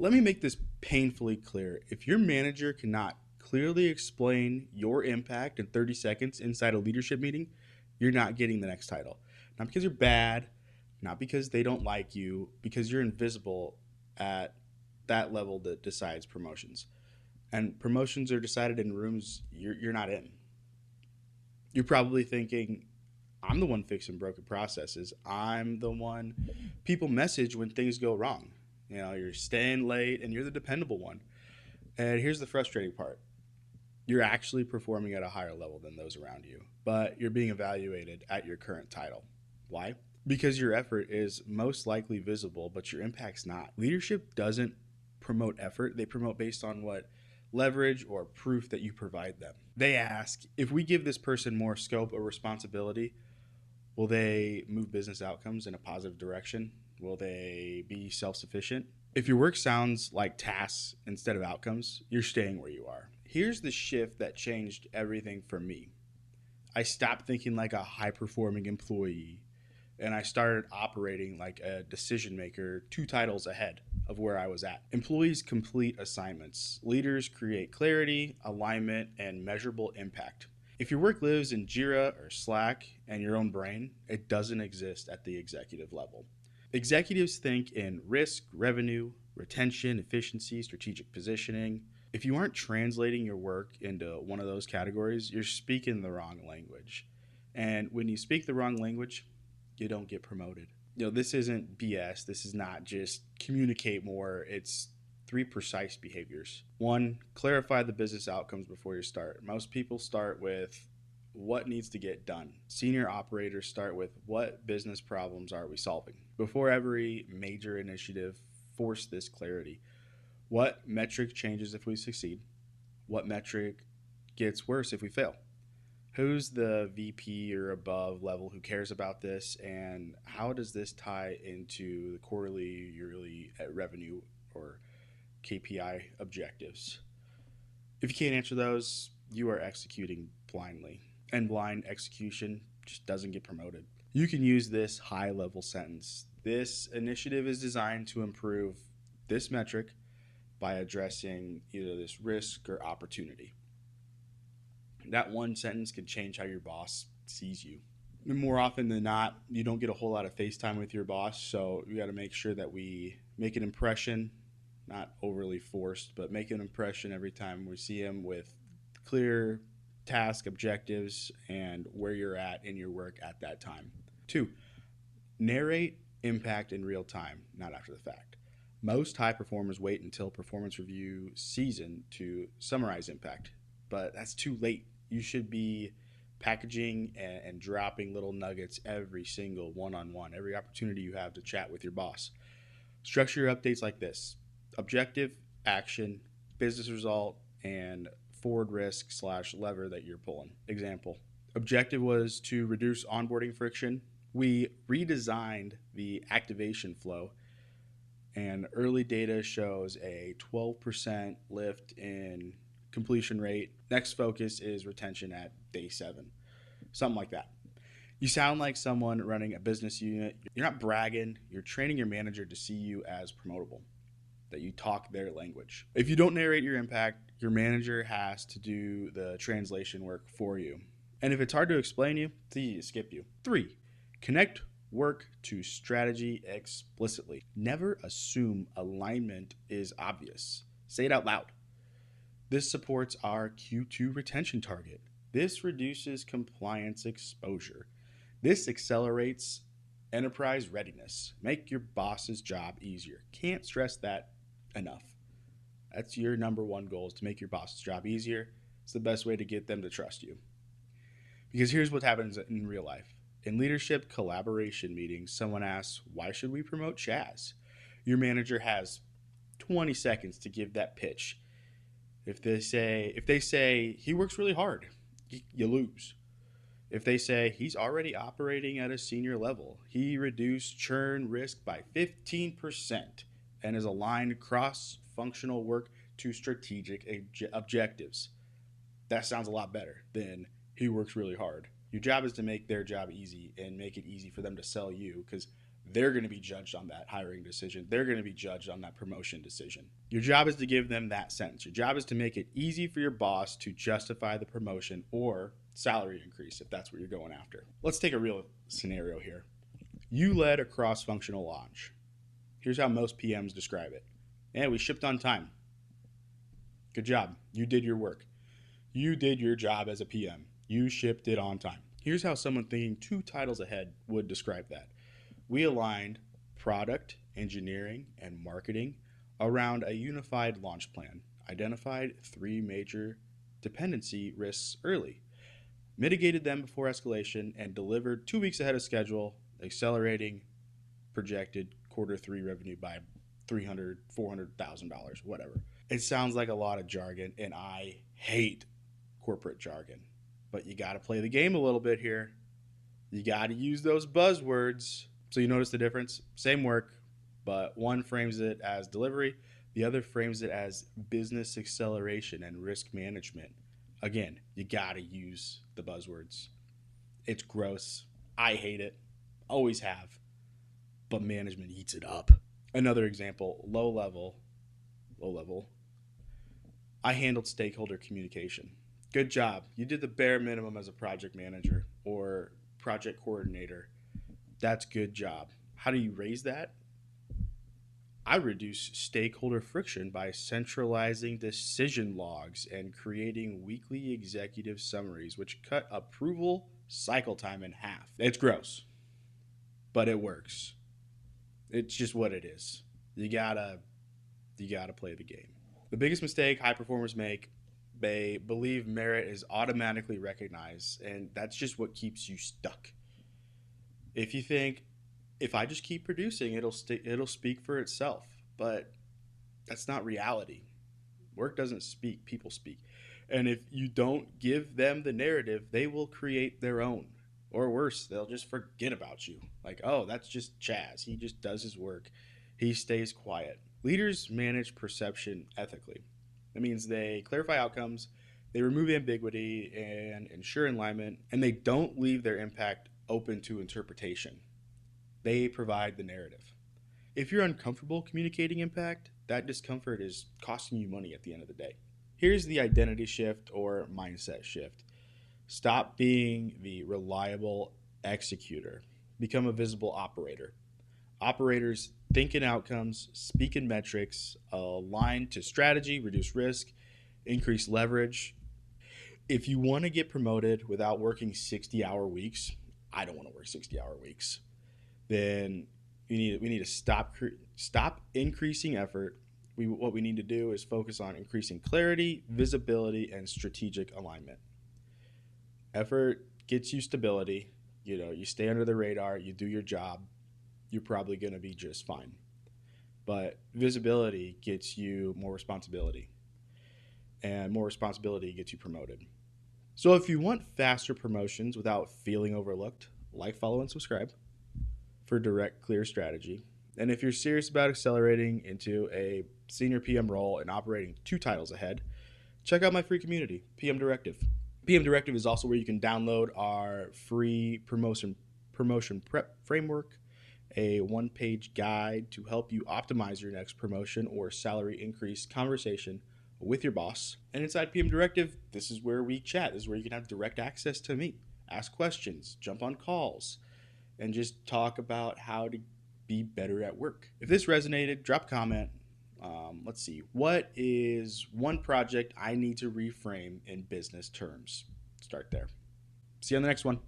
Let me make this painfully clear. If your manager cannot clearly explain your impact in 30 seconds inside a leadership meeting, you're not getting the next title. Not because you're bad, not because they don't like you, because you're invisible at that level that decides promotions. And promotions are decided in rooms you're not in. You're probably thinking, I'm the one fixing broken processes. I'm the one people message when things go wrong. You're staying late and you're the dependable one. And here's the frustrating part: you're actually performing at a higher level than those around you, but you're being evaluated at your current title. Why? Because your effort is most likely visible, but your impact's not. Leadership doesn't promote effort, they promote based on what leverage or proof that you provide them. They ask, if we give this person more scope or responsibility, will they move business outcomes in a positive direction? Will they be self sufficient? If your work sounds like tasks instead of outcomes, you're staying where you are. Here's the shift that changed everything for me. I stopped thinking like a high performing employee and I started operating like a decision maker 2 titles ahead of where I was at. Employees complete assignments. Leaders create clarity, alignment, and measurable impact. If your work lives in Jira or Slack and your own brain, it doesn't exist at the executive level. Executives think in risk, revenue, retention, efficiency, strategic positioning. If you aren't translating your work into one of those categories, you're speaking the wrong language. And when you speak the wrong language, you don't get promoted. This isn't BS. This is not just communicate more. It's 3 precise behaviors. 1, clarify the business outcomes before you start. Most people start with what needs to get done. Senior operators start with what business problems are we solving. Before every major initiative, force this clarity. What metric changes if we succeed? What metric gets worse if we fail? Who's the VP or above level who cares about this, and how does this tie into the quarterly, yearly revenue or KPI objectives? If you can't answer those, you are executing blindly, and blind execution just doesn't get promoted. You can use this high level sentence. This initiative is designed to improve this metric by addressing either this risk or opportunity. That one sentence can change how your boss sees you. And more often than not, you don't get a whole lot of FaceTime with your boss, so we got to make sure that we make an impression, not overly forced, but make an impression every time we see him with clear task objectives and where you're at in your work at that time. 2, narrate impact in real time, not after the fact. Most high performers wait until performance review season to summarize impact, but that's too late. You should be packaging and dropping little nuggets every single one-on-one, every opportunity you have to chat with your boss. Structure your updates like this: objective, action, business result, and forward risk / lever that you're pulling. Example: objective was to reduce onboarding friction. We redesigned the activation flow, and early data shows a 12% lift in completion rate. Next focus is retention at day 7. Something like that. You sound like someone running a business unit. You're not bragging. You're training your manager to see you as promotable, that you talk their language. If you don't narrate your impact, your manager has to do the translation work for you. And if it's hard to explain you, it's easy to skip you. 3, connect work to strategy explicitly. Never assume alignment is obvious. Say it out loud. This supports our Q2 retention target. This reduces compliance exposure. This accelerates enterprise readiness. Make your boss's job easier. Can't stress that enough. That's your number 1 goal, is to make your boss's job easier. It's the best way to get them to trust you. Because here's what happens in real life. In leadership collaboration meetings, someone asks, why should we promote Chaz? Your manager has 20 seconds to give that pitch. If they say he works really hard, you lose. If they say he's already operating at a senior level, he reduced churn risk by 15% and is aligned cross-functional work to strategic objectives, that sounds a lot better than he works really hard. Your job is to make their job easy and make it easy for them to sell you, because they're going to be judged on that hiring decision. They're going to be judged on that promotion decision. Your job is to give them that sentence. Your job is to make it easy for your boss to justify the promotion or salary increase if that's what you're going after. Let's take a real scenario here. You led a cross-functional launch. Here's how most PMs describe it. And we shipped on time. Good job. You did your work. You did your job as a PM. You shipped it on time. Here's how someone thinking 2 titles ahead would describe that. We aligned product, engineering, and marketing around a unified launch plan, identified 3 major dependency risks early, mitigated them before escalation, and delivered 2 weeks ahead of schedule, accelerating projected Q3 revenue by $300,000, $400,000, whatever. It sounds like a lot of jargon, and I hate corporate jargon. But you got to play the game a little bit here. You got to use those buzzwords. So you notice the difference? Same work, but one frames it as delivery. The other frames it as business acceleration and risk management. Again, you got to use the buzzwords. It's gross. I hate it. Always have. But management eats it up. Another example, low level. I handled stakeholder communication. Good job. You did the bare minimum as a project manager or project coordinator. That's good job. How do you raise that? I reduce stakeholder friction by centralizing decision logs and creating weekly executive summaries, which cut approval cycle time in half. It's gross, but it works. It's just what it is. You gotta play the game. The biggest mistake high performers make, they believe merit is automatically recognized, and that's just what keeps you stuck. If you think, if I just keep producing, it'll speak for itself, but that's not reality. Work doesn't speak, people speak. And if you don't give them the narrative, they will create their own. Or worse, they'll just forget about you. Like, oh, that's just Chaz. He just does his work. He stays quiet. Leaders manage perception ethically. That means they clarify outcomes, they remove ambiguity and ensure alignment, and they don't leave their impact open to interpretation. They provide the narrative. If you're uncomfortable communicating impact, that discomfort is costing you money at the end of the day. Here's the identity shift or mindset shift. Stop being the reliable executor. Become a visible operator. Operators think in outcomes, speak in metrics, align to strategy, reduce risk, increase leverage. If you want to get promoted without working 60-hour weeks, I don't want to work 60-hour weeks, then we need to stop increasing effort. What we need to do is focus on increasing clarity, visibility, and strategic alignment. Effort gets you stability. You stay under the radar, you do your job, you're probably going to be just fine. But visibility gets you more responsibility, and more responsibility gets you promoted. So if you want faster promotions without feeling overlooked, like, follow, and subscribe for direct, clear strategy. And if you're serious about accelerating into a senior PM role and operating 2 titles ahead, check out my free community, PM Directive. PM Directive is also where you can download our free promotion prep framework, a 1-page guide to help you optimize your next promotion or salary increase conversation with your boss. And inside PM Directive, this is where we chat. This is where you can have direct access to me, ask questions, jump on calls, and just talk about how to be better at work. If this resonated, drop a comment. Let's see. What is one project I need to reframe in business terms? Start there. See you on the next one.